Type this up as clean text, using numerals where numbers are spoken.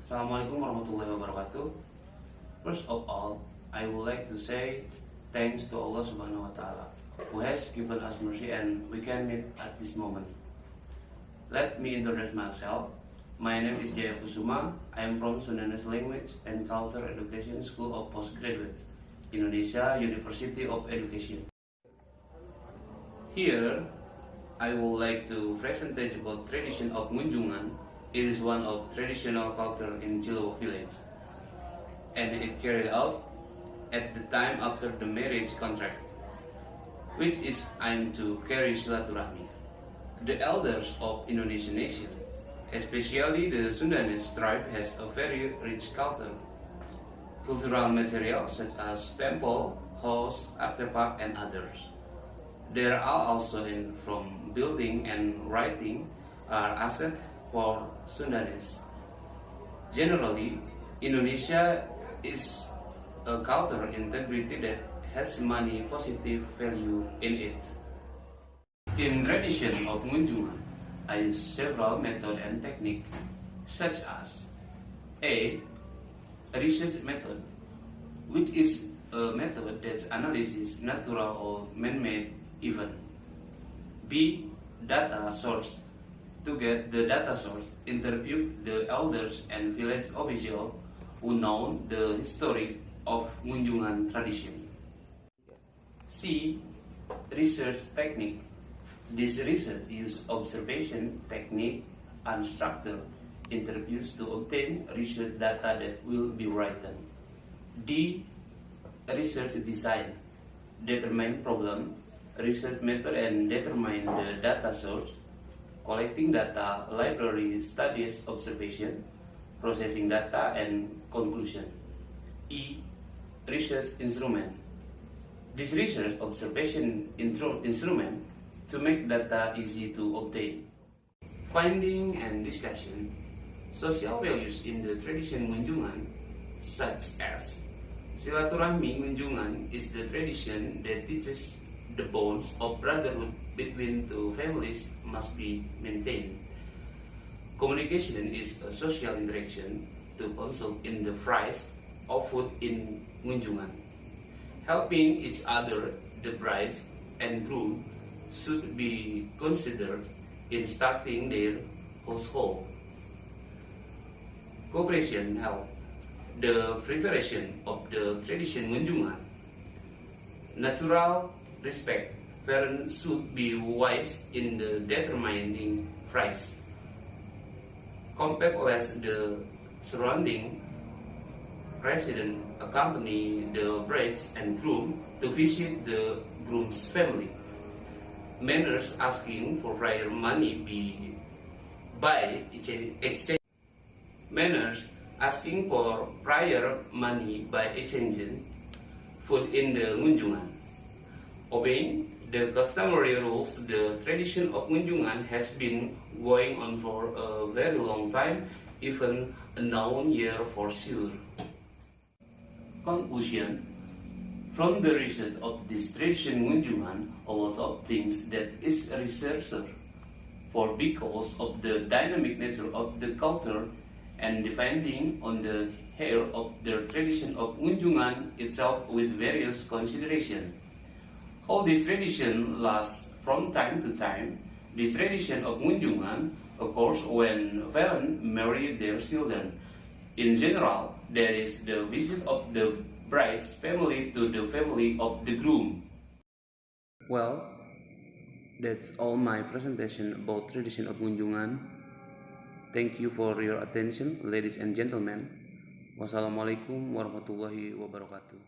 Assalamualaikum warahmatullahi wabarakatuh. First of all, I would like to say thanks to Allah Subhanahu wa Ta'ala, who has given us mercy and we can meet at this moment. Let me introduce myself. My name is Jaya Kusumah. I am from Sundanese Language and Culture Education School of Postgraduate, Indonesia University of Education. Here, I would like to present about tradition of Ngunjungan. It is one of traditional culture in Cilewo village, and it carried out at the time after the marriage contract, which is aimed to carry silaturahmi. The elders of Indonesian nation, especially the Sundanese tribe, has a very rich culture. Cultural materials such as temple, house, artifact, and others. There are also from building and writing are assets for Sundanese. Generally, Indonesia is a cultural integrity that has many positive value in it. In tradition of Ngunjungan, I use several methods and techniques, such as A. Research method, which is a method that analyzes natural or man-made event. B. Data source. To get the data source, interview the elders and village officials who know the history of Ngunjungan tradition. C. Research technique. This research uses observation technique and structured interviews to obtain research data that will be written. D. Research design. Determine problem, research method, and determine the data source. Collecting data, library, studies, observation, processing data, and conclusion. E. Research instrument. This research observation instrument to make data easy to obtain. Finding and discussion. Social values in the tradition Ngunjungan, such as silaturahmi Ngunjungan is the tradition that teaches the bonds of brotherhood between two families must be maintained. Communication is a social interaction to consult in the price of food in Ngunjungan. Helping each other, the bride and groom, should be considered in starting their household. Cooperation help the preparation of the tradition Ngunjungan. Natural respect. Parents should be wise in the determining price. Contactless the surrounding resident accompany the brides and groom to visit the groom's family. Manners asking for prior money by exchange. Manners asking for prior money by exchanging food in the Ngunjungan. Obeying the customary rules, the tradition of Ngunjungan has been going on for a very long time, even a known year for sure. Conclusion. From the research of this tradition Ngunjungan, a lot of things that is researched for because of the dynamic nature of the culture and depending on the hair of the tradition of Ngunjungan itself with various considerations. How this tradition lasts from time to time. This tradition of Ngunjungan occurs when parents marry their children. In general, there is the visit of the bride's family to the family of the groom. Well, that's all my presentation about tradition of Ngunjungan. Thank you for your attention, ladies and gentlemen. Wassalamualaikum warahmatullahi wabarakatuh.